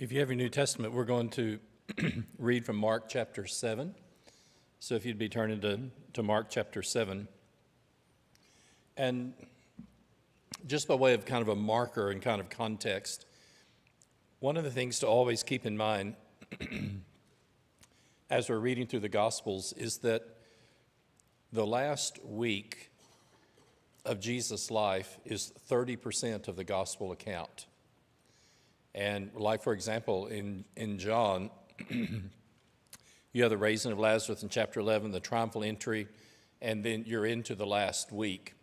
If you have your New Testament, we're going to read from Mark chapter 7. So if you'd be turning to Mark chapter 7. And just by way of kind of a marker and kind of context, one of the things to always keep in mind as we're reading through the Gospels is that the last week of Jesus' life is 30% of the Gospel account. And like, for example, in John, you have the raising of Lazarus in chapter 11, the triumphal entry, and then you're into the last week.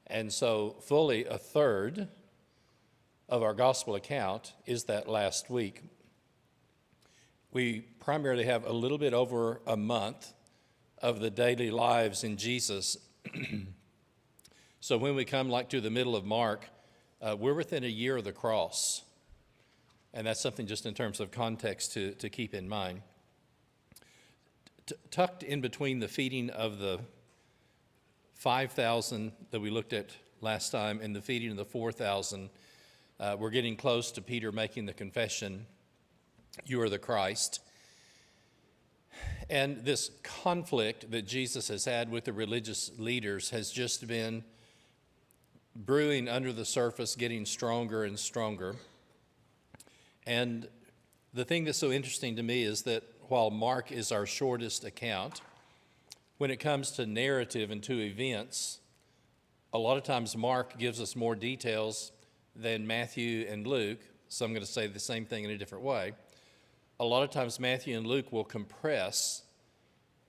And so fully a third of our gospel account is that last week. We primarily have a little bit over a month of the daily lives in Jesus. So when we come like to the middle of Mark, we're within a year of the cross. And that's something just in terms of context to keep in mind. Tucked in between the feeding of the 5,000 that we looked at last time and the feeding of the 4,000, we're getting close to Peter making the confession, "You are the Christ." And this conflict that Jesus has had with the religious leaders has just been brewing under the surface, getting stronger and stronger. And the thing that's so interesting to me is that while Mark is our shortest account, when it comes to narrative and to events, a lot of times Mark gives us more details than Matthew and Luke. So I'm going to say the same thing in a different way. A lot of times Matthew and Luke will compress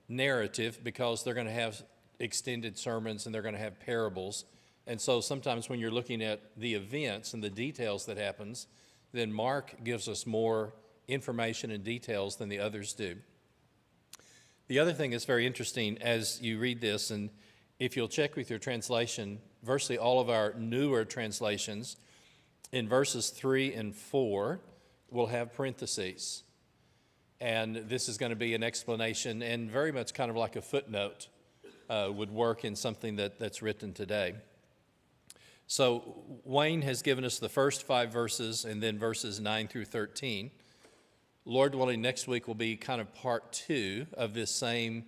narrative because they're going to have extended sermons and they're going to have parables. And so sometimes when you're looking at the events and the details that happens, then Mark gives us more information and details than the others do. The other thing that's very interesting as you read this, and if you'll check with your translation, virtually all of our newer translations, in verses 3 and 4, will have parentheses. And this is going to be an explanation and very much kind of like a footnote would work in something that's written today. So Wayne has given us the first 5 verses and then verses 9 through 13. Lord willing, next week will be kind of part 2 of this same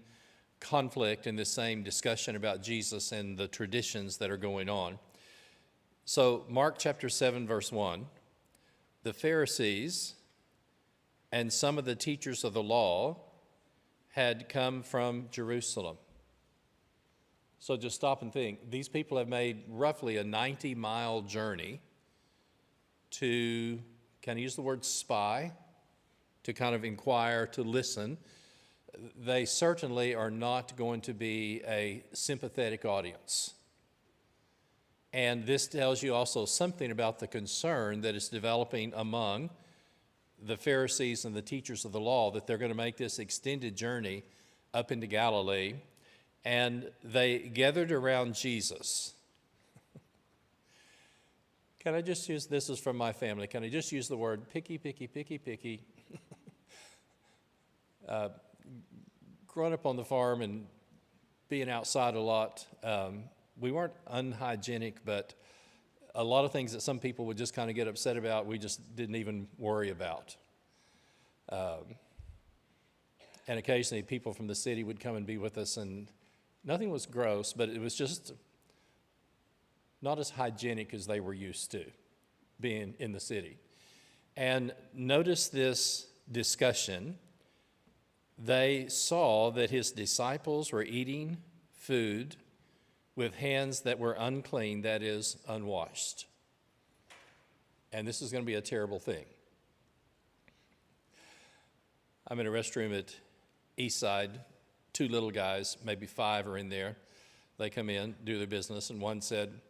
conflict and this same discussion about Jesus and the traditions that are going on. So Mark chapter 7, verse 1, the Pharisees and some of the teachers of the law had come from Jerusalem. So just stop and think. These people have made roughly a 90-mile journey to, can I use the word spy? To kind of inquire, to listen. They certainly are not going to be a sympathetic audience. And this tells you also something about the concern that is developing among the Pharisees and the teachers of the law that they're going to make this extended journey up into Galilee. And they gathered around Jesus. Can I just use, this is from my family, can I just use the word picky, picky, picky, picky? Growing up on the farm and being outside a lot, we weren't unhygienic, but a lot of things that some people would just kind of get upset about, we just didn't even worry about. And occasionally people from the city would come and be with us, and nothing was gross, but it was just not as hygienic as they were used to being in the city. And notice this discussion. They saw that his disciples were eating food with hands that were unclean, that is, unwashed. And this is going to be a terrible thing. I'm in a restroom at Eastside. 2 little guys, maybe 5 are in there. They come in, do their business, and one said,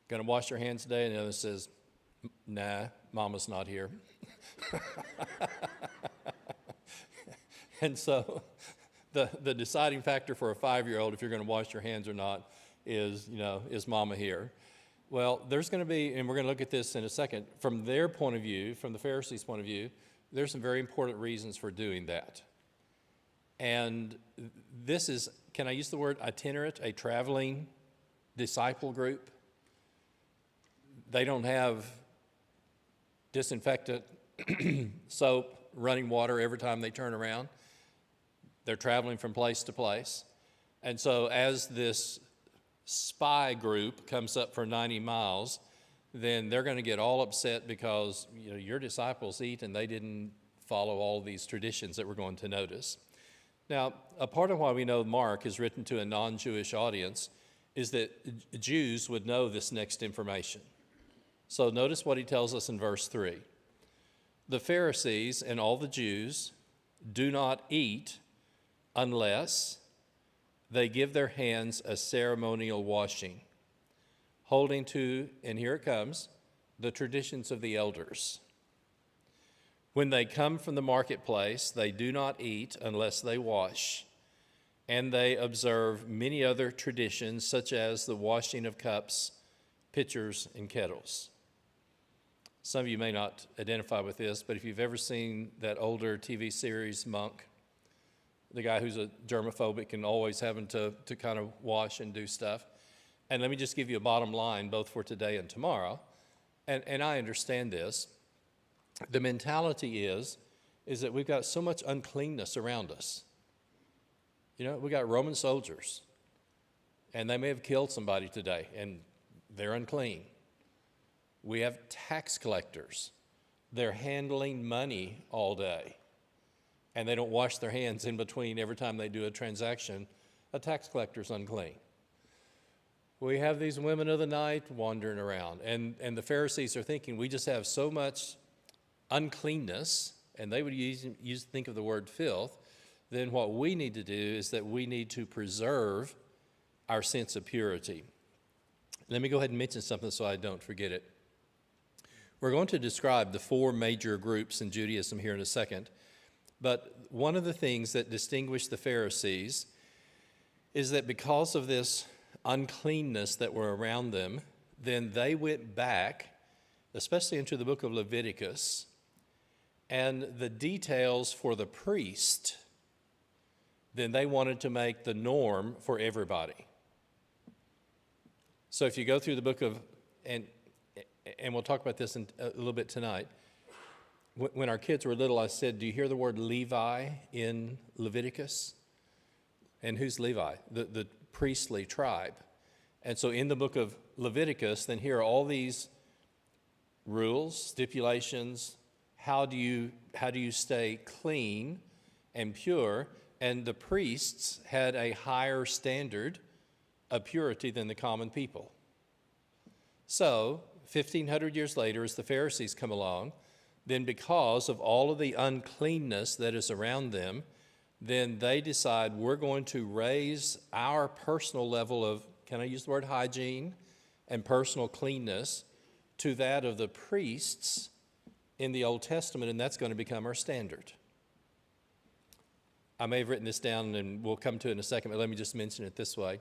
"Gonna wash your hands today?" And the other says, "Nah, Mama's not here." And so the deciding factor for a 5-year-old, if you're going to wash your hands or not, is, is Mama here? Well, there's going to be, and we're going to look at this in a second, from their point of view, from the Pharisees' point of view, there's some very important reasons for doing that. And this is, can I use the word itinerant, a traveling disciple group? They don't have disinfectant soap, running water every time they turn around. They're traveling from place to place. And so as this spy group comes up for 90 miles, then they're going to get all upset because your disciples eat and they didn't follow all these traditions that we're going to notice. Now, a part of why we know Mark is written to a non-Jewish audience is that Jews would know this next information. So notice what he tells us in verse 3. The Pharisees and all the Jews do not eat unless they give their hands a ceremonial washing, holding to, and here it comes, the traditions of the elders. When they come from the marketplace, they do not eat unless they wash, and they observe many other traditions, such as the washing of cups, pitchers, and kettles. Some of you may not identify with this, but if you've ever seen that older TV series, Monk, the guy who's a germaphobic and always having to kind of wash and do stuff. And let me just give you a bottom line, both for today and tomorrow. And I understand this. The mentality is that we've got so much uncleanness around us. We got Roman soldiers, and they may have killed somebody today, and they're unclean. We have tax collectors. They're handling money all day, and they don't wash their hands in between every time they do a transaction. A tax collector's unclean. We have these women of the night wandering around, and the Pharisees are thinking we just have so much uncleanness, and they would think of the word filth. Then what we need to do is that we need to preserve our sense of purity. Let me go ahead and mention something so I don't forget it. We're going to describe the four major groups in Judaism here in a second, but one of the things that distinguished the Pharisees is that because of this uncleanness that were around them, then they went back, especially into the book of Leviticus, and the details for the priest, then they wanted to make the norm for everybody. So if you go through the book of, and we'll talk about this in a little bit tonight. When our kids were little, I said, do you hear the word Levi in Leviticus? And who's Levi? The priestly tribe. And so in the book of Leviticus, then here are all these rules, stipulations. How do you stay clean and pure? And the priests had a higher standard of purity than the common people. So 1,500 years later, as the Pharisees come along, then because of all of the uncleanness that is around them, then they decide we're going to raise our personal level of, can I use the word hygiene, and personal cleanness to that of the priests in the Old Testament, and that's going to become our standard. I may have written this down, and we'll come to it in a second, but let me just mention it this way.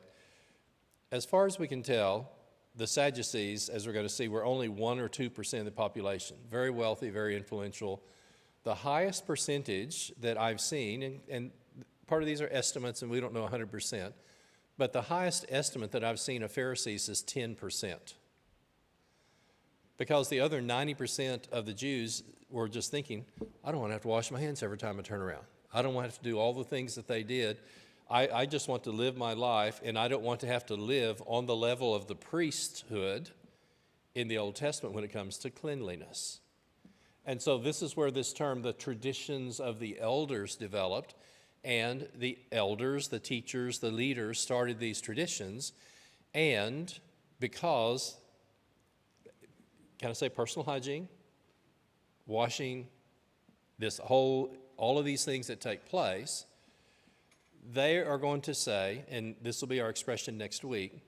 As far as we can tell, the Sadducees, as we're going to see, were only 1 or 2% of the population. Very wealthy, very influential. The highest percentage that I've seen, and part of these are estimates and we don't know 100%, but the highest estimate that I've seen of Pharisees is 10%. Because the other 90% of the Jews were just thinking, I don't want to have to wash my hands every time I turn around. I don't want to have to do all the things that they did. I just want to live my life, and I don't want to have to live on the level of the priesthood in the Old Testament when it comes to cleanliness. And so this is where this term, the traditions of the elders, developed, and the elders, the teachers, the leaders started these traditions, and because, can I say personal hygiene, washing, all of these things that take place, they are going to say, and this will be our expression next week,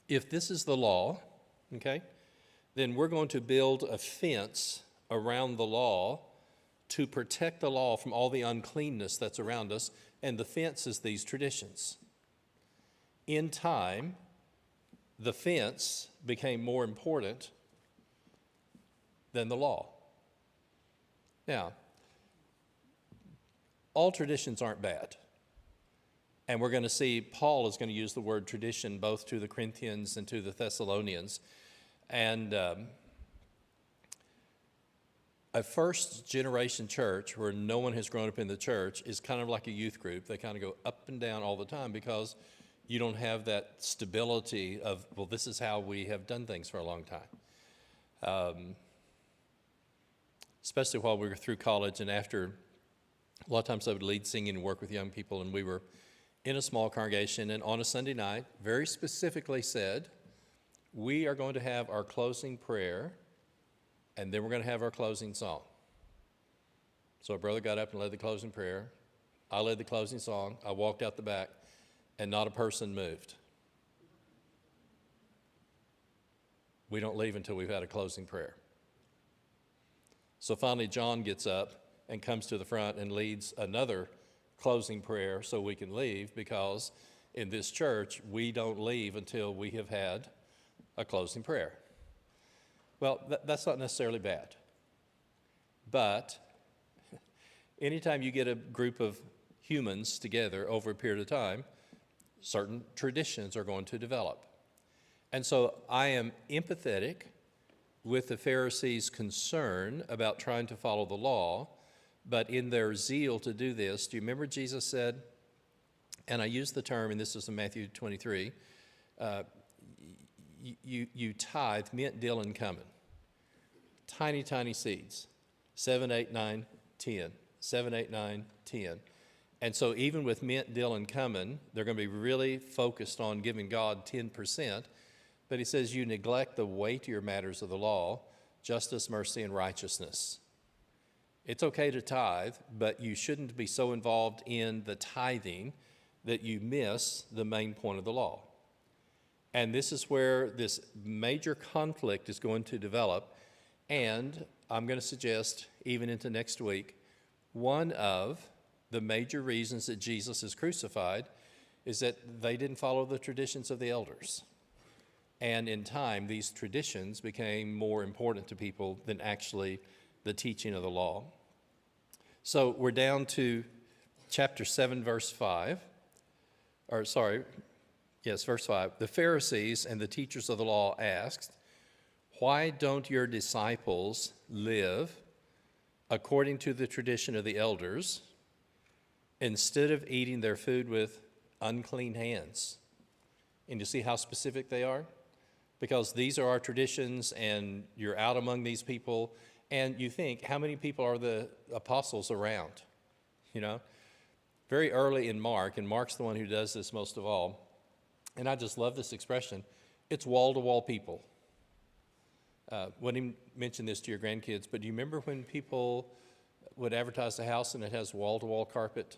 if this is the law, okay, then we're going to build a fence around the law to protect the law from all the uncleanness that's around us, and the fence is these traditions. In time, the fence became more important than the law. Now, all traditions aren't bad. And we're going to see Paul is going to use the word tradition both to the Corinthians and to the Thessalonians. And A first-generation church where no one has grown up in the church is kind of like a youth group. They kind of go up and down all the time because you don't have that stability of, well, this is how we have done things for a long time. Especially while we were through college and after, a lot of times I would lead singing and work with young people, and we were in a small congregation, and on a Sunday night, very specifically said, we are going to have our closing prayer, and then we're going to have our closing song. So a brother got up and led the closing prayer. I led the closing song. I walked out the back, and not a person moved. We don't leave until we've had a closing prayer. So finally, John gets up and comes to the front and leads another closing prayer so we can leave, because in this church, we don't leave until we have had a closing prayer. Well, that's not necessarily bad. But anytime you get a group of humans together over a period of time, certain traditions are going to develop. And so I am empathetic with the Pharisees' concern about trying to follow the law, but in their zeal to do this, do you remember Jesus said, and I use the term, and this is in Matthew 23, you tithe mint, dill, and cumin. Tiny, tiny seeds. 7, 8, 9, 10. 7, 8, 9, 10. And so even with mint, dill, and cumin, they're going to be really focused on giving God 10%. But he says you neglect the weightier matters of the law, justice, mercy, and righteousness. It's okay to tithe, but you shouldn't be so involved in the tithing that you miss the main point of the law. And this is where this major conflict is going to develop. And I'm going to suggest, even into next week, one of the major reasons that Jesus is crucified is that they didn't follow the traditions of the elders. And in time, these traditions became more important to people than actually the teaching of the law. So we're down to chapter 7, verse 5. Verse 5. The Pharisees and the teachers of the law asked, "Why don't your disciples live according to the tradition of the elders instead of eating their food with unclean hands?" And you see how specific they are? Because these are our traditions, and you're out among these people, and you think, how many people are the apostles around? You know, very early in Mark, and Mark's the one who does this most of all, and I just love this expression, it's wall-to-wall people. Wouldn't mention this to your grandkids, but do you remember when people would advertise a house and it has wall-to-wall carpet?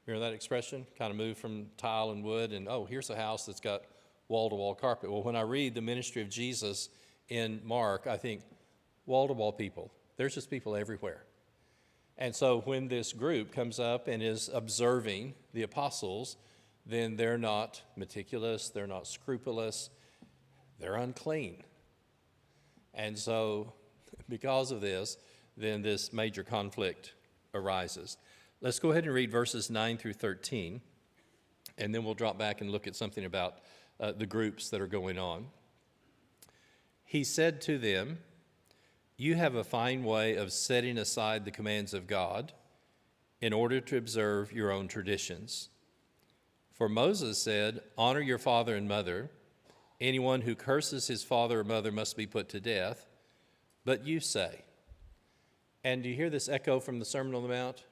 Remember that expression? Kind of moved from tile and wood, and oh, here's a house that's got wall-to-wall carpet. Well, when I read the ministry of Jesus in Mark, I think, wall-to-wall people. There's just people everywhere. And so when this group comes up and is observing the apostles, then they're not meticulous, they're not scrupulous, they're unclean. And so because of this, then this major conflict arises. Let's go ahead and read verses 9 through 13, and then we'll drop back and look at something about the groups that are going on. He said to them, "You have a fine way of setting aside the commands of God in order to observe your own traditions. For Moses said, 'Honor your father and mother. Anyone who curses his father or mother must be put to death.' But you say," and do you hear this echo from the Sermon on the Mount?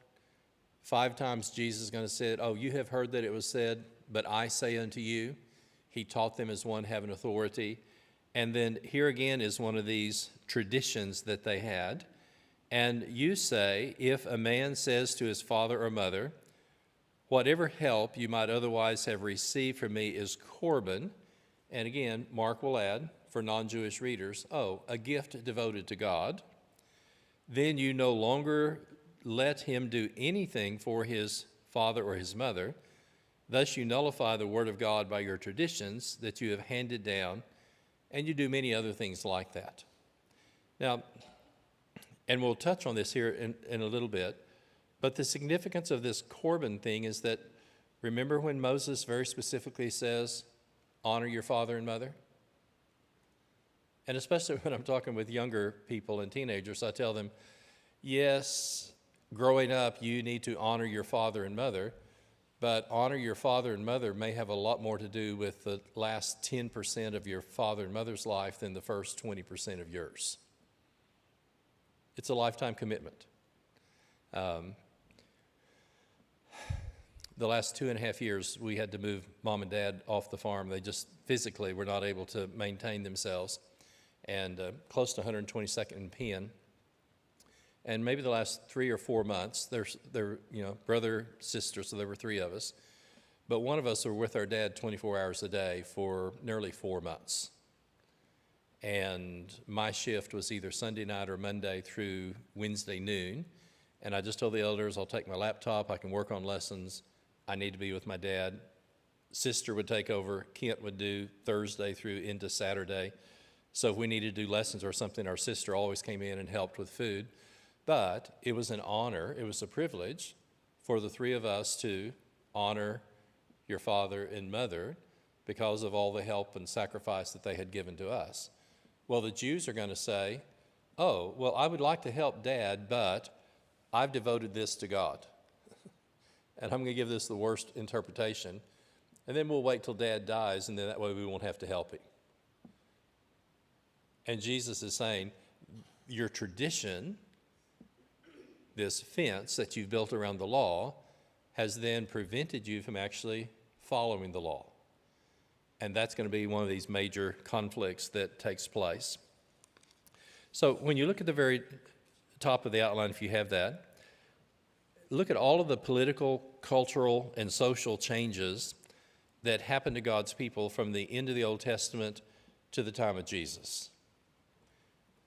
5 times Jesus is going to say, "Oh, you have heard that it was said, but I say unto you." He taught them as one having authority. And then here again is one of these traditions that they had. "And you say, if a man says to his father or mother, 'Whatever help you might otherwise have received from me is Corban,'" and again, Mark will add, for non-Jewish readers, "Oh, a gift devoted to God," "then you no longer let him do anything for his father or his mother. Thus you nullify the word of God by your traditions that you have handed down, and you do many other things like that." Now, and we'll touch on this here in a little bit, but the significance of this Corban thing is that, remember when Moses very specifically says, "Honor your father and mother"? And especially when I'm talking with younger people and teenagers, I tell them, yes, growing up, you need to honor your father and mother, but honor your father and mother may have a lot more to do with the last 10% of your father and mother's life than the first 20% of yours. It's a lifetime commitment. The last 2.5 years, we had to move mom and dad off the farm. They just physically were not able to maintain themselves. And close to 122nd and Penn. And maybe the last 3 or 4 months, they're brother, sister, so there were 3 of us. But one of us were with our dad 24 hours a day for nearly 4 months. And my shift was either Sunday night or Monday through Wednesday noon. And I just told the elders, I'll take my laptop, I can work on lessons. I need to be with my dad. Sister would take over. Kent would do Thursday through into Saturday. So if we needed to do lessons or something, our sister always came in and helped with food. But it was an honor, it was a privilege for the 3 of us to honor your father and mother because of all the help and sacrifice that they had given to us. Well, the Jews are going to say, oh, well, I would like to help Dad, but I've devoted this to God. And I'm going to give this the worst interpretation. And then we'll wait till Dad dies, and then that way we won't have to help him. And Jesus is saying, your tradition, this fence that you've built around the law, has then prevented you from actually following the law. And that's going to be one of these major conflicts that takes place. So when you look at the very top of the outline, if you have that, look at all of the political, cultural, and social changes that happened to God's people from the end of the Old Testament to the time of Jesus.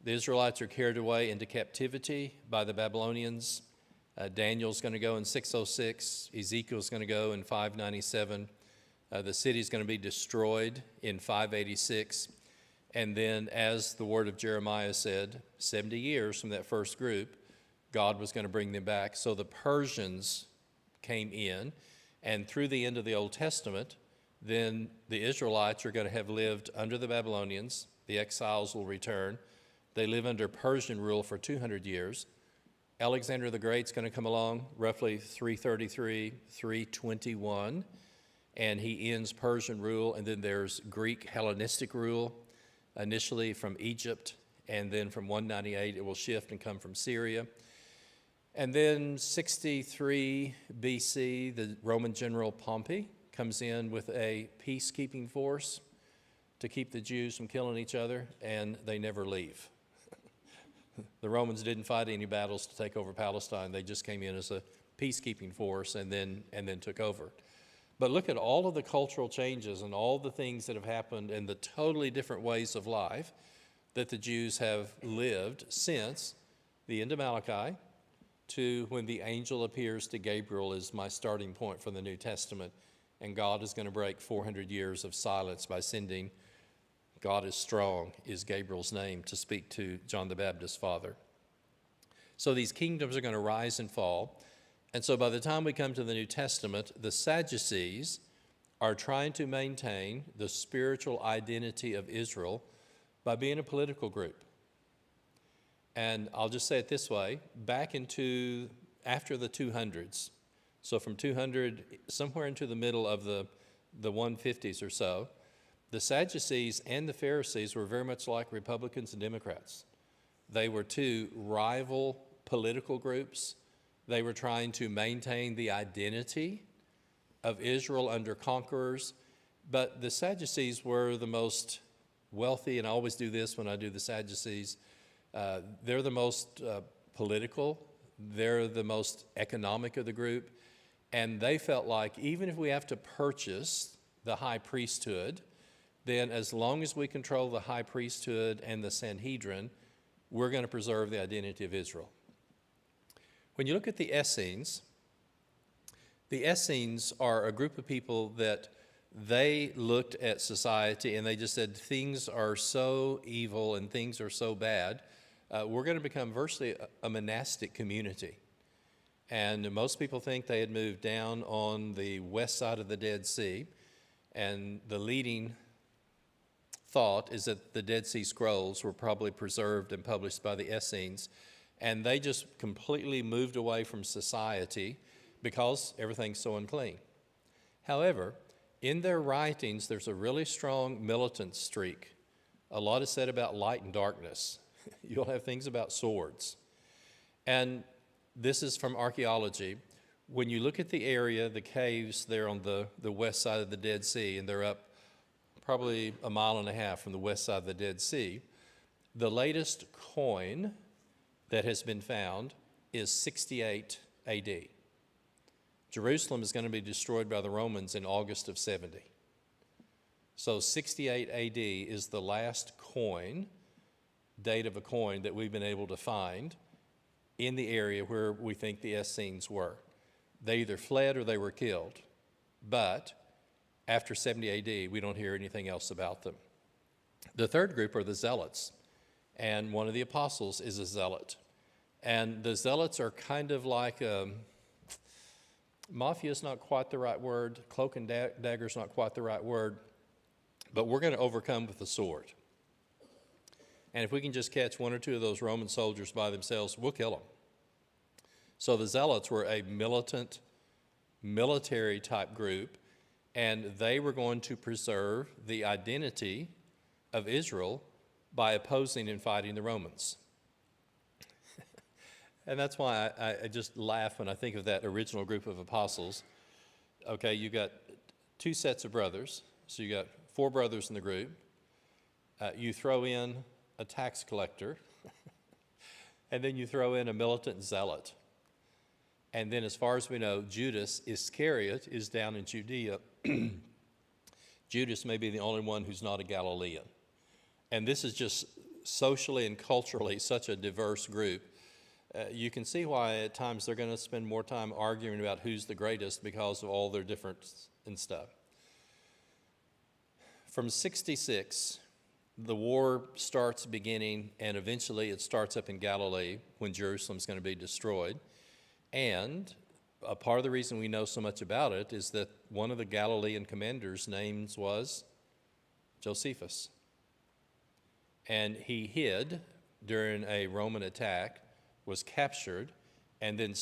The Israelites are carried away into captivity by the Babylonians. Daniel's going to go in 606. Ezekiel's going to go in 597. The city's going to be destroyed in 586. And then, as the word of Jeremiah said, 70 years from that first group, God was going to bring them back. So the Persians came in, and through the end of the Old Testament, then the Israelites are going to have lived under the Babylonians. The exiles will return. They live under Persian rule for 200 years. Alexander the Great's going to come along roughly 333, 321, and he ends Persian rule, and then there's Greek Hellenistic rule, initially from Egypt, and then from 198 it will shift and come from Syria. And then 63 BC, the Roman general Pompey comes in with a peacekeeping force to keep the Jews from killing each other, and they never leave. The Romans didn't fight any battles to take over Palestine. They just came in as a peacekeeping force and then took over. But look at all of the cultural changes and all the things that have happened and the totally different ways of life that the Jews have lived since the end of Malachi to when the angel appears to Gabriel is my starting point for the New Testament. And God is going to break 400 years of silence by sending God is strong is Gabriel's name to speak to John the Baptist's father. So these kingdoms are going to rise and fall. And so by the time we come to the New Testament, the Sadducees are trying to maintain the spiritual identity of Israel by being a political group. And I'll just say it this way, back into after the 200s, so from 200 somewhere into the middle of the 150s or so, the Sadducees and the Pharisees were very much like Republicans and Democrats. They were 2 rival political groups. They were trying to maintain the identity of Israel under conquerors, but the Sadducees were the most wealthy, and I always do this when I do the Sadducees. They're the most political, they're the most economic of the group, and they felt like even if we have to purchase the high priesthood, then as long as we control the high priesthood and the Sanhedrin, we're going to preserve the identity of Israel. When you look at the Essenes are a group of people that they looked at society and they just said, things are so evil and things are so bad, we're going to become virtually a monastic community. And most people think they had moved down on the west side of the Dead Sea, and the leading thought is that the Dead Sea Scrolls were probably preserved and published by the Essenes, and they just completely moved away from society because everything's so unclean. However, in their writings, there's a really strong militant streak. A lot is said about light and darkness. You'll have things about swords. And this is from archaeology. When you look at the area, the caves there on the west side of the Dead Sea, and they're up probably 1.5 miles from the west side of the Dead Sea, the latest coin that has been found is 68 AD. Jerusalem is going to be destroyed by the Romans in August of 70. So 68 AD is the last date of a coin that we've been able to find in the area where we think the Essenes were. They either fled or they were killed. But after 70 AD, we don't hear anything else about them. The third group are the Zealots, and one of the apostles is a Zealot. And the Zealots are kind of like, mafia is not quite the right word, cloak and dagger is not quite the right word, but we're going to overcome with the sword. And if we can just catch 1 or 2 of those Roman soldiers by themselves, we'll kill them. So the Zealots were a militant, military-type group, and they were going to preserve the identity of Israel by opposing and fighting the Romans. And that's why I just laugh when I think of that original group of apostles. Okay, you got 2 sets of brothers, so you got 4 brothers in the group. You throw in a tax collector, and then you throw in a militant zealot. And then as far as we know, Judas Iscariot is down in Judea. Judas may be the only one who's not a Galilean. And this is just socially and culturally such a diverse group. You can see why at times they're going to spend more time arguing about who's the greatest because of all their difference and stuff. From 66, the war starts beginning, and eventually it starts up in Galilee when Jerusalem's going to be destroyed. And a part of the reason we know so much about it is that one of the Galilean commanders' names was Josephus. And he hid during a Roman attack, was captured, and then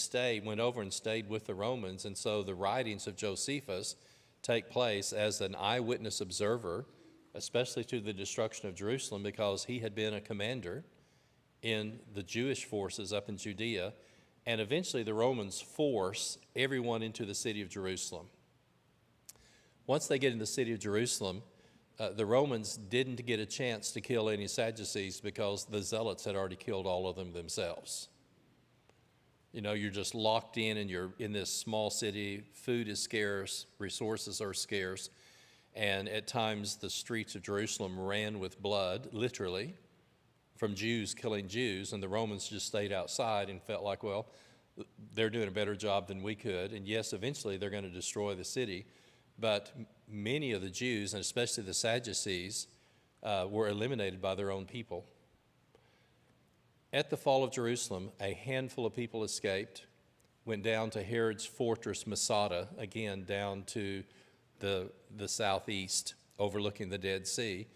went over and stayed with the Romans. And so the writings of Josephus take place as an eyewitness observer, especially to the destruction of Jerusalem, because he had been a commander in the Jewish forces up in Judea. And eventually the Romans force everyone into the city of Jerusalem. Once they get in the city of Jerusalem, the Romans didn't get a chance to kill any Sadducees because the Zealots had already killed all of them themselves. You know, you're just locked in and you're in this small city. Food is scarce, resources are scarce, and at times the streets of Jerusalem ran with blood, literally, from Jews killing Jews, and the Romans just stayed outside and felt like, well, they're doing a better job than we could. And yes, eventually they're going to destroy the city, but many of the Jews, and especially the Sadducees, were eliminated by their own people. At the fall of Jerusalem, a handful of people escaped, went down to Herod's fortress Masada, again down to the southeast, overlooking the Dead Sea.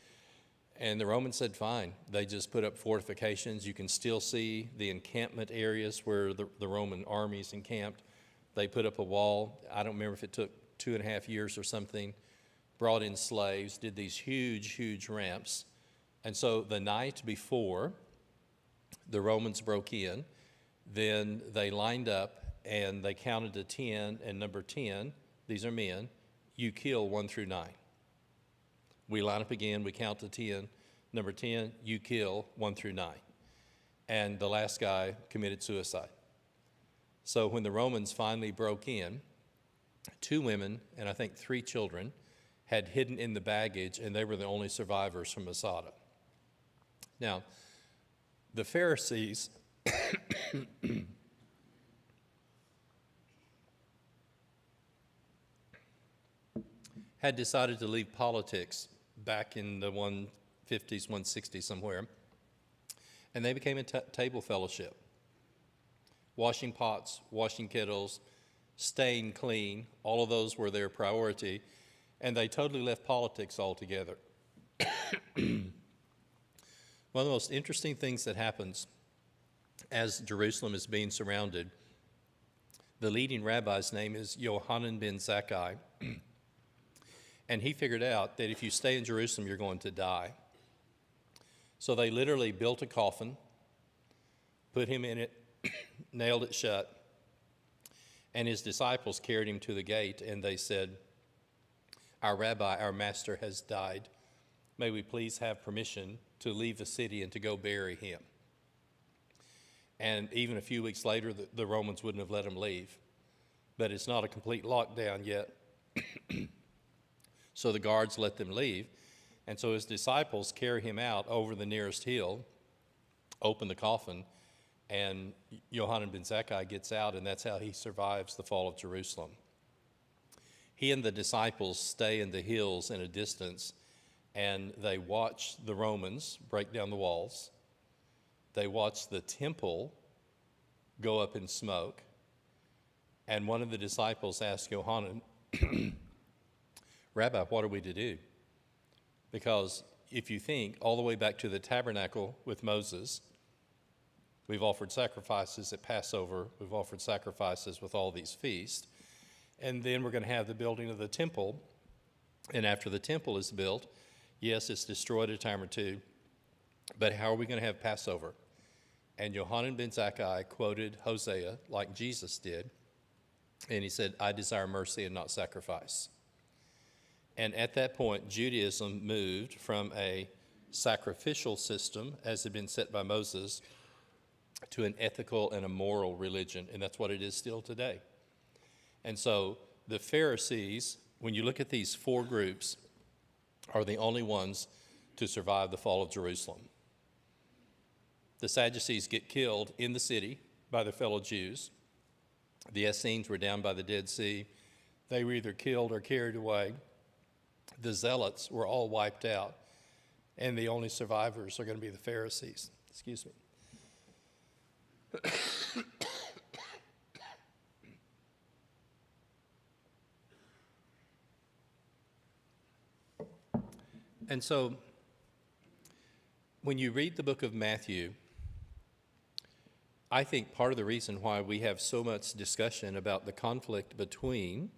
And the Romans said, fine. They just put up fortifications. You can still see the encampment areas where the Roman armies encamped. They put up a wall. I don't remember if it took 2.5 years or something. Brought in slaves, did these huge, huge ramps. And so the night before the Romans broke in, then they lined up and they counted to 10, and number 10, these are men, you kill 1 through 9. We line up again, we count to 10. Number 10, you kill 1 through 9. And the last guy committed suicide. So when the Romans finally broke in, 2 women and I think 3 children had hidden in the baggage, and they were the only survivors from Masada. Now, the Pharisees had decided to leave politics back in the 150s, 160s somewhere, and they became a table fellowship. Washing pots, washing kettles, staying clean, all of those were their priority, and they totally left politics altogether. One of the most interesting things that happens as Jerusalem is being surrounded, the leading rabbi's name is Yohanan ben Zakkai, and he figured out that if you stay in Jerusalem, you're going to die. So they literally built a coffin, put him in it, nailed it shut, and his disciples carried him to the gate, and they said, "Our rabbi, our master has died. May we please have permission to leave the city and to go bury him?" And even a few weeks later, the Romans wouldn't have let him leave. But it's not a complete lockdown yet. So the guards let them leave. And so his disciples carry him out over the nearest hill, open the coffin, and Yohanan ben Zakkai gets out, and that's how he survives the fall of Jerusalem. He and the disciples stay in the hills in a distance, and they watch the Romans break down the walls. They watch the temple go up in smoke. And one of the disciples asked Yohanan, "Rabbi, what are we to do?" Because if you think all the way back to the tabernacle with Moses, we've offered sacrifices at Passover, we've offered sacrifices with all these feasts, and then we're going to have the building of the temple. And after the temple is built, yes, it's destroyed a time or two, but how are we going to have Passover? And Yohanan ben Zakkai quoted Hosea like Jesus did, and he said, "I desire mercy and not sacrifice." And at that point, Judaism moved from a sacrificial system, as had been set by Moses, to an ethical and a moral religion, and that's what it is still today. And so the Pharisees, when you look at these four groups, are the only ones to survive the fall of Jerusalem. The Sadducees get killed in the city by their fellow Jews. The Essenes were down by the Dead Sea. They were either killed or carried away. The Zealots were all wiped out, and the only survivors are going to be the Pharisees. Excuse me. And so, when you read the book of Matthew, I think part of the reason why we have so much discussion about the conflict between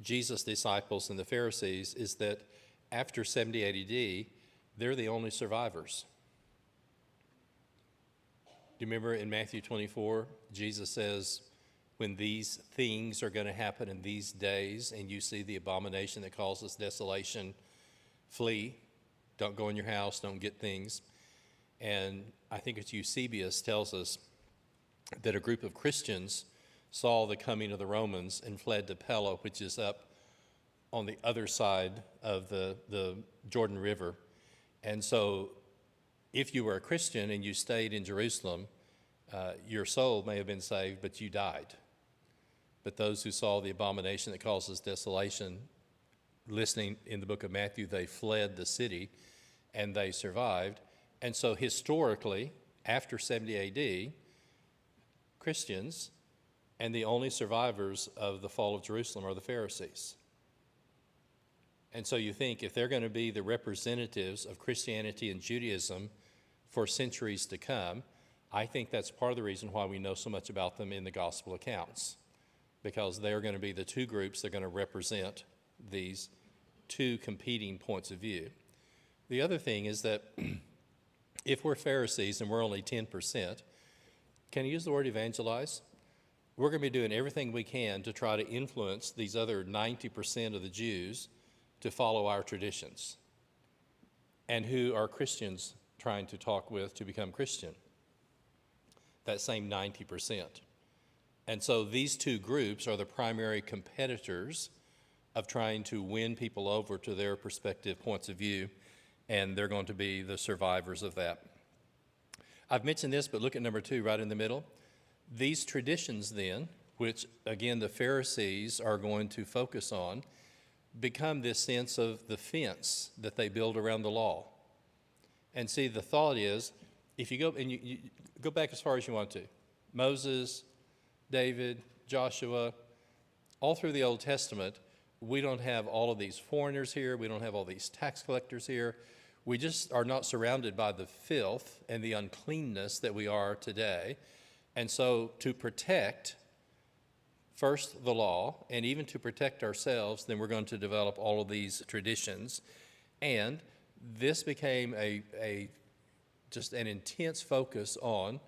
Jesus' disciples and the Pharisees is that after 70 AD, they're the only survivors. Do you remember in Matthew 24, Jesus says, when these things are going to happen in these days, and you see the abomination that causes desolation, flee, don't go in your house, don't get things. And I think it's Eusebius tells us that a group of Christians saw the coming of the Romans and fled to Pella, which is up on the other side of the Jordan River. And so if you were a Christian and you stayed in Jerusalem, your soul may have been saved, but you died. But those who saw the abomination that causes desolation, listening in the book of Matthew, they fled the city and they survived. And so historically, after 70 AD, Christians and the only survivors of the fall of Jerusalem are the Pharisees. And so you think if they're going to be the representatives of Christianity and Judaism for centuries to come, I think that's part of the reason why we know so much about them in the gospel accounts, because they're going to be the two groups that are going to represent these two competing points of view. The other thing is that if we're Pharisees and we're only 10%, can I use the word evangelize? We're going to be doing everything we can to try to influence these other 90% of the Jews to follow our traditions. And who are Christians trying to talk with to become Christian? That same 90%. And so these two groups are the primary competitors of trying to win people over to their respective points of view, and they're going to be the survivors of that. I've mentioned this, but look at number 2 right in the middle. These traditions then, which again the Pharisees are going to focus on, become this sense of the fence that they build around the law. And see, the thought is, if you go, and you go back as far as you want to, Moses, David, Joshua, all through the Old Testament, we don't have all of these foreigners here. We don't have all these tax collectors here. We just are not surrounded by the filth and the uncleanness that we are today. And so to protect first the law, and even to protect ourselves, then we're going to develop all of these traditions. And this became just an intense focus on,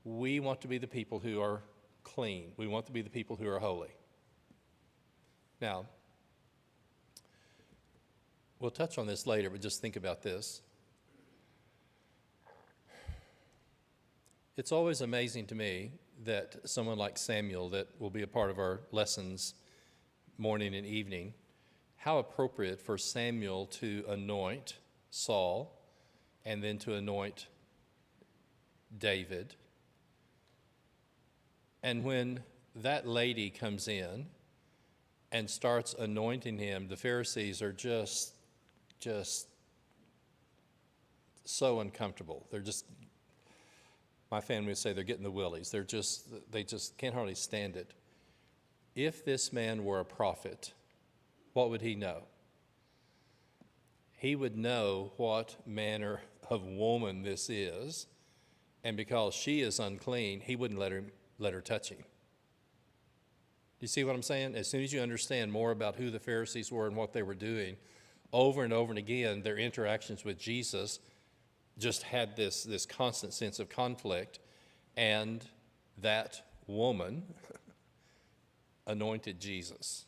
we want to be the people who are clean. We want to be the people who are holy. Now, we'll touch on this later, but just think about this. It's always amazing to me that someone like Samuel, that will be a part of our lessons morning and evening, how appropriate for Samuel to anoint Saul and then to anoint David. And when that lady comes in and starts anointing him, the Pharisees are just so uncomfortable. They're just, my family would say, they're getting the willies. They just can't hardly stand it. If this man were a prophet, what would he know? He would know what manner of woman this is, and because she is unclean, he wouldn't let her touch him. You see what I'm saying? As soon as you understand more about who the Pharisees were and what they were doing, over and over and again, their interactions with Jesus just had this constant sense of conflict, and that woman anointed Jesus.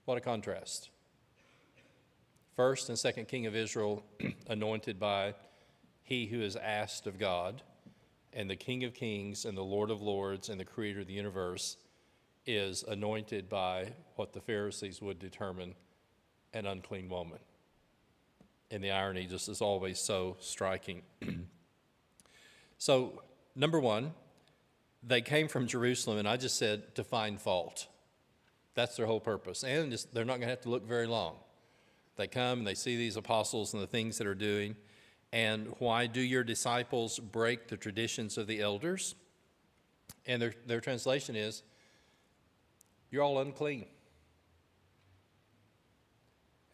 What a contrast. First and second king of Israel, anointed by he who is asked of God, and the King of Kings and the Lord of Lords and the Creator of the universe is anointed by what the Pharisees would determine an unclean woman. And the irony just is always so striking. So, number one, they came from Jerusalem, and I just said to find fault. That's their whole purpose. And they're not going to have to look very long. They come and they see these apostles and the things that are doing. And why do your disciples break the traditions of the elders? And their translation is, you're all unclean.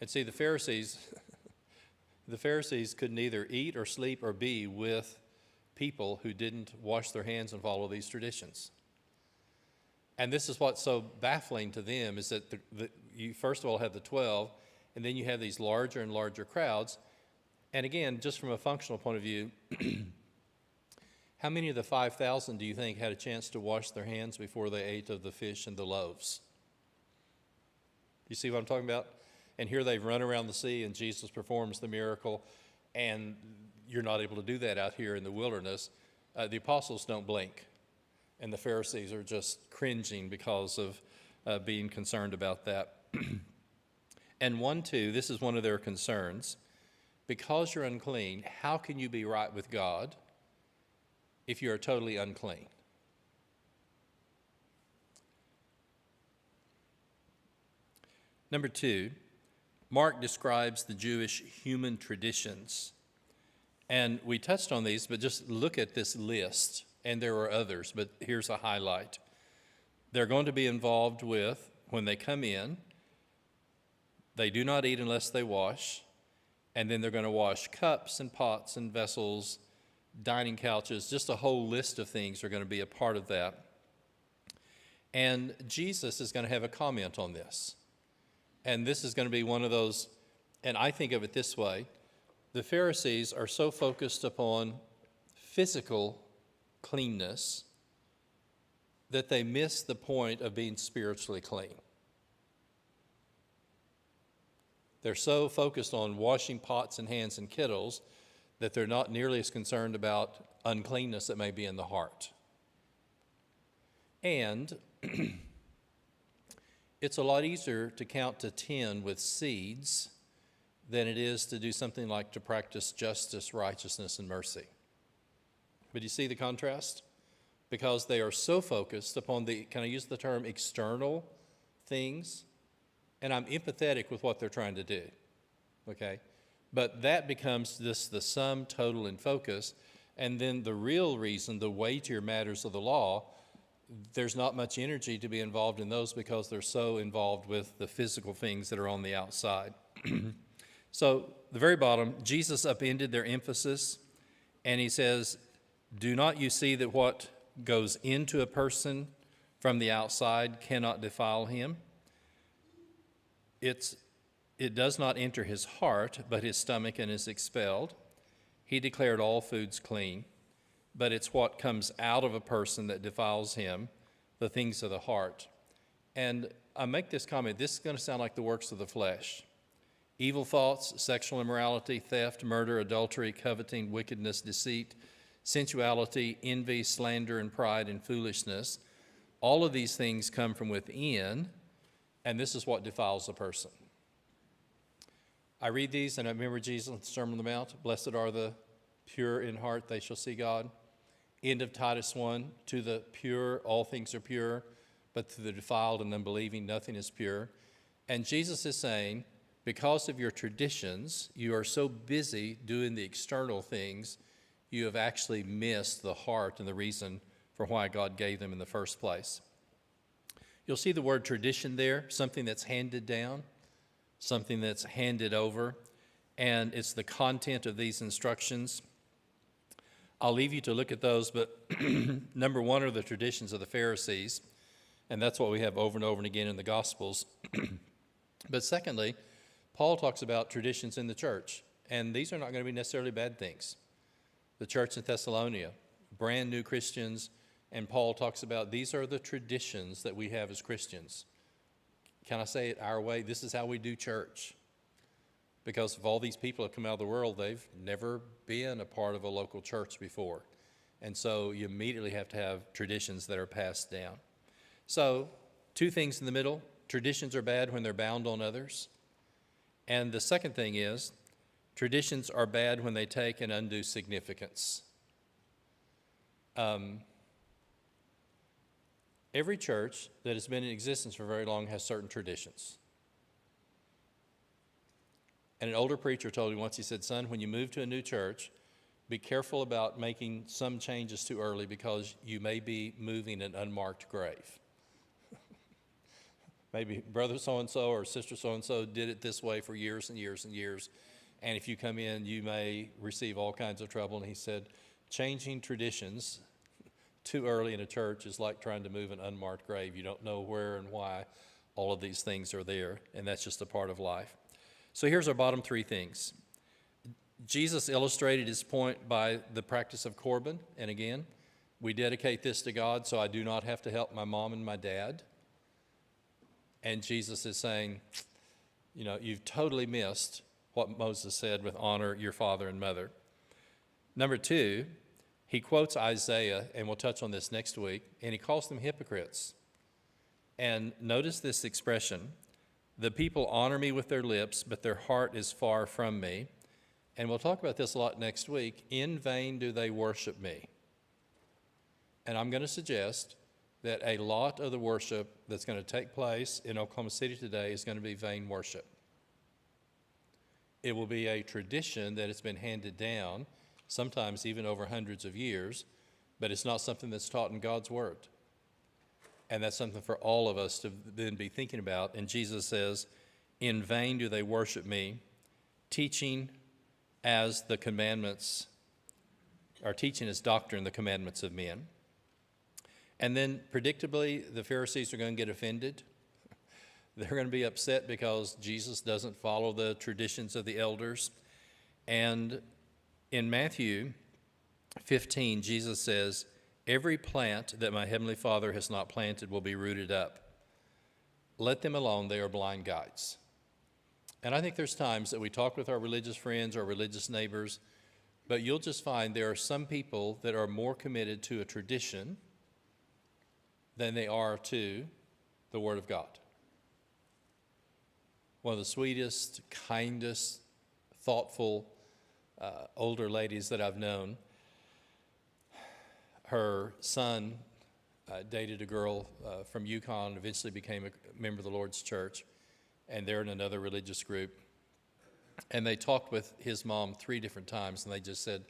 And see, the Pharisees could neither eat or sleep or be with people who didn't wash their hands and follow these traditions. And this is what's so baffling to them, is that you first of all have the 12, and then you have these larger and larger crowds. And again, just from a functional point of view, how many of the 5,000 do you think had a chance to wash their hands before they ate of the fish and the loaves? You see what I'm talking about? And here they've run around the sea, and Jesus performs the miracle, and you're not able to do that out here in the wilderness. The apostles don't blink, and the Pharisees are just cringing because of being concerned about that. And 1:2, this is one of their concerns. Because you're unclean, how can you be right with God if you are totally unclean? Number 2, Mark describes the Jewish human traditions. And we touched on these, but just look at this list. And there are others, but here's a highlight. They're going to be involved with, when they come in, they do not eat unless they wash. And then they're going to wash cups and pots and vessels, dining couches, just a whole list of things are going to be a part of that. And Jesus is going to have a comment on this. And this is going to be one of those, and I think of it this way, the Pharisees are so focused upon physical cleanness that they miss the point of being spiritually clean. They're so focused on washing pots and hands and kettles that they're not nearly as concerned about uncleanness that may be in the heart. And it's a lot easier to count to 10 with seeds than it is to do something like to practice justice, righteousness, and mercy. But you see the contrast? Because they are so focused upon the, can I use the term, external things? And I'm empathetic with what they're trying to do, okay? But that becomes the sum total in focus. And then the real reason, the weightier matters of the law, there's not much energy to be involved in those because they're so involved with the physical things that are on the outside. So, the very bottom, Jesus upended their emphasis, and he says, do not you see that what goes into a person from the outside cannot defile him? It does not enter his heart, but his stomach, and is expelled. He declared all foods clean, but it's what comes out of a person that defiles him, the things of the heart. And I make this comment, this is going to sound like the works of the flesh. Evil thoughts, sexual immorality, theft, murder, adultery, coveting, wickedness, deceit, sensuality, envy, slander, and pride, and foolishness. All of these things come from within, and this is what defiles a person. I read these, and I remember Jesus in the Sermon on the Mount, blessed are the pure in heart, they shall see God. End of Titus 1, to the pure, all things are pure, but to the defiled and unbelieving, nothing is pure. And Jesus is saying, because of your traditions, you are so busy doing the external things, you have actually missed the heart and the reason for why God gave them in the first place. You'll see the word tradition there, something that's handed down, something that's handed over, and it's the content of these instructions. I'll leave you to look at those, but number one are the traditions of the Pharisees, and that's what we have over and over and again in the Gospels. But secondly, Paul talks about traditions in the church, and these are not going to be necessarily bad things. The church in Thessalonica, brand new Christians, and Paul talks about these are the traditions that we have as Christians. Can I say it our way? This is how we do church. Because of all these people that come out of the world, they've never been a part of a local church before. And so you immediately have to have traditions that are passed down. So, two things in the middle. Traditions are bad when they're bound on others. And the second thing is, traditions are bad when they take an undue significance. Every church that has been in existence for very long has certain traditions. And an older preacher told me once, he said, son, when you move to a new church, be careful about making some changes too early because you may be moving an unmarked grave. Maybe brother so-and-so or sister so-and-so did it this way for years and years and years. And if you come in, you may receive all kinds of trouble. And he said, changing traditions too early in a church is like trying to move an unmarked grave. You don't know where and why all of these things are there, and that's just a part of life. So here's our bottom three things. Jesus illustrated his point by the practice of Corban, and again, we dedicate this to God so I do not have to help my mom and my dad. And Jesus is saying, you know, you've totally missed what Moses said with honor your father and mother. Number two, he quotes Isaiah, and we'll touch on this next week, and he calls them hypocrites. And notice this expression, the people honor me with their lips, but their heart is far from me. And we'll talk about this a lot next week. In vain do they worship me. And I'm going to suggest that a lot of the worship that's going to take place in Oklahoma City today is going to be vain worship. It will be a tradition that has been handed down, sometimes even over hundreds of years, but it's not something that's taught in God's Word. And that's something for all of us to then be thinking about. And Jesus says, in vain do they worship me, teaching as the commandments, or teaching as doctrine the commandments of men. And then, predictably, the Pharisees are going to get offended. They're going to be upset because Jesus doesn't follow the traditions of the elders. And in Matthew 15, Jesus says, every plant that my heavenly Father has not planted will be rooted up. Let them alone, they are blind guides. And I think there's times that we talk with our religious friends or religious neighbors, but you'll just find there are some people that are more committed to a tradition than they are to the Word of God. One of the sweetest, kindest, thoughtful older ladies that I've known, her son dated a girl from Yukon, eventually became a member of the Lord's church, and they're in another religious group. And they talked with his mom 3 different times, and they just said,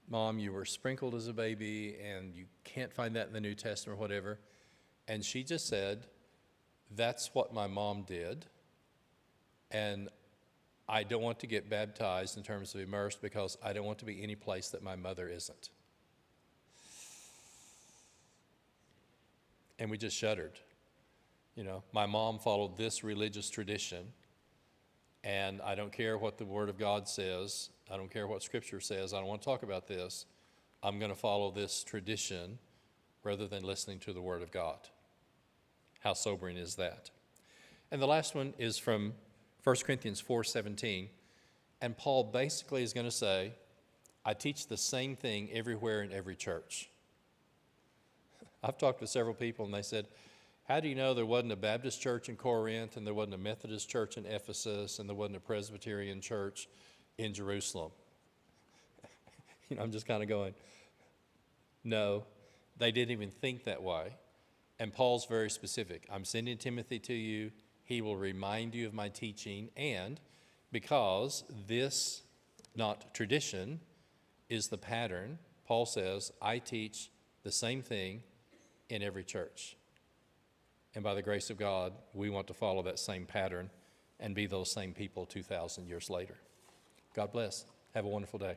Mom, you were sprinkled as a baby, and you can't find that in the New Testament or whatever. And she just said, that's what my mom did, and I don't want to get baptized in terms of immersed because I don't want to be any place that my mother isn't. And we just shuddered. You know, my mom followed this religious tradition, and I don't care what the Word of God says. I don't care what Scripture says. I don't want to talk about this. I'm going to follow this tradition rather than listening to the Word of God. How sobering is that? And the last one is from 1 Corinthians 4:17. And Paul basically is going to say, I teach the same thing everywhere in every church. I've talked to several people and they said, how do you know there wasn't a Baptist church in Corinth and there wasn't a Methodist church in Ephesus and there wasn't a Presbyterian church in Jerusalem? I'm just kind of going, no, they didn't even think that way. And Paul's very specific. I'm sending Timothy to you. He will remind you of my teaching. And because this, not tradition, is the pattern, Paul says, I teach the same thing in every church. And by the grace of God, we want to follow that same pattern and be those same people 2,000 years later. God bless. Have a wonderful day.